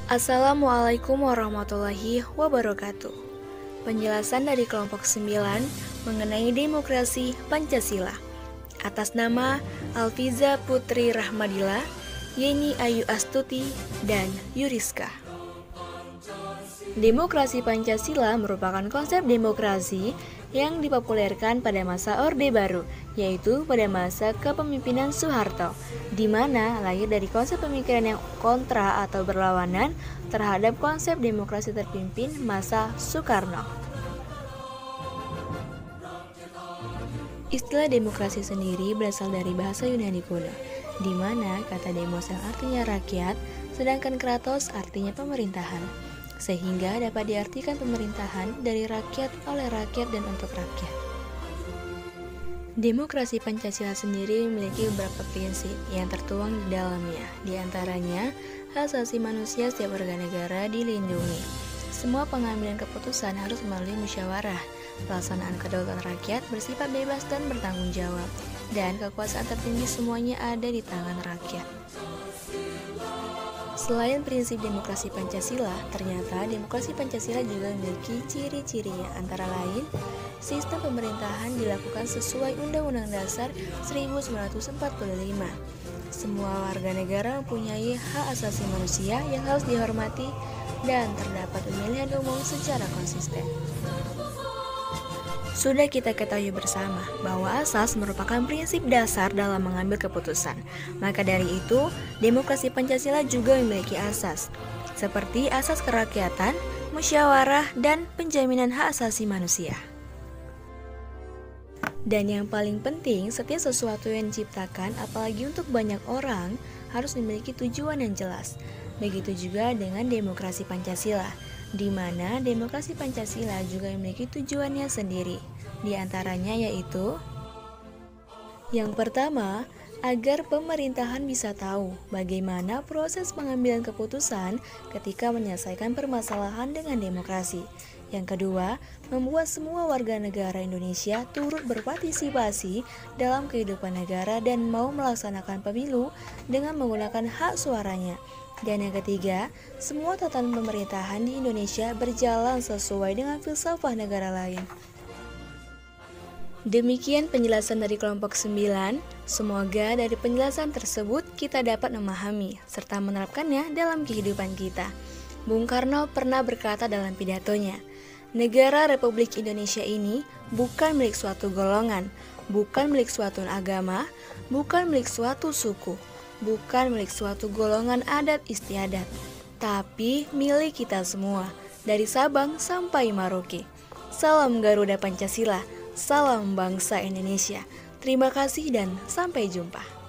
Assalamualaikum warahmatullahi wabarakatuh. Penjelasan dari kelompok 9 mengenai demokrasi Pancasila. Atas nama Alfiza Putri Rahmadila, Yeni Ayu Astuti, dan Yuriska. Demokrasi Pancasila merupakan konsep demokrasi yang dipopulerkan pada masa Orde Baru, yaitu pada masa kepemimpinan Soeharto, di mana lahir dari konsep pemikiran yang kontra atau berlawanan terhadap konsep demokrasi terpimpin masa Soekarno. Istilah demokrasi sendiri berasal dari bahasa Yunani kuno, di mana kata demos yang artinya rakyat, sedangkan kratos artinya pemerintahan, sehingga dapat diartikan pemerintahan dari rakyat, oleh rakyat, dan untuk rakyat. Demokrasi Pancasila sendiri memiliki beberapa prinsip yang tertuang di dalamnya. Di antaranya, hak asasi manusia setiap warga negara dilindungi. Semua pengambilan keputusan harus melalui musyawarah. Pelaksanaan kedaulatan rakyat bersifat bebas dan bertanggung jawab, dan kekuasaan tertinggi semuanya ada di tangan rakyat. Selain prinsip demokrasi Pancasila, ternyata demokrasi Pancasila juga memiliki ciri-cirinya, antara lain sistem pemerintahan dilakukan sesuai Undang-Undang Dasar 1945. Semua warga negara mempunyai hak asasi manusia yang harus dihormati dan terdapat pemilihan umum secara konsisten. Sudah kita ketahui bersama bahwa asas merupakan prinsip dasar dalam mengambil keputusan. Maka dari itu, demokrasi Pancasila juga memiliki asas, seperti asas kerakyatan, musyawarah, dan penjaminan hak asasi manusia. Dan yang paling penting, setiap sesuatu yang diciptakan, apalagi untuk banyak orang, harus memiliki tujuan yang jelas. Begitu juga dengan demokrasi Pancasila, di mana demokrasi Pancasila juga memiliki tujuannya sendiri. Di antaranya yaitu yang pertama, agar pemerintahan bisa tahu bagaimana proses pengambilan keputusan ketika menyelesaikan permasalahan dengan demokrasi. Yang kedua, membuat semua warga negara Indonesia turut berpartisipasi dalam kehidupan negara dan mau melaksanakan pemilu dengan menggunakan hak suaranya. Dan yang ketiga, semua tatanan pemerintahan di Indonesia berjalan sesuai dengan filsafat negara lain. Demikian penjelasan dari kelompok 9. Semoga dari penjelasan tersebut kita dapat memahami serta menerapkannya dalam kehidupan kita. Bung Karno pernah berkata dalam pidatonya, "Negara Republik Indonesia ini bukan milik suatu golongan, bukan milik suatu agama, bukan milik suatu suku, bukan milik suatu golongan adat istiadat, tapi milik kita semua, dari Sabang sampai Merauke. Salam Garuda Pancasila, salam bangsa Indonesia. Terima kasih dan sampai jumpa."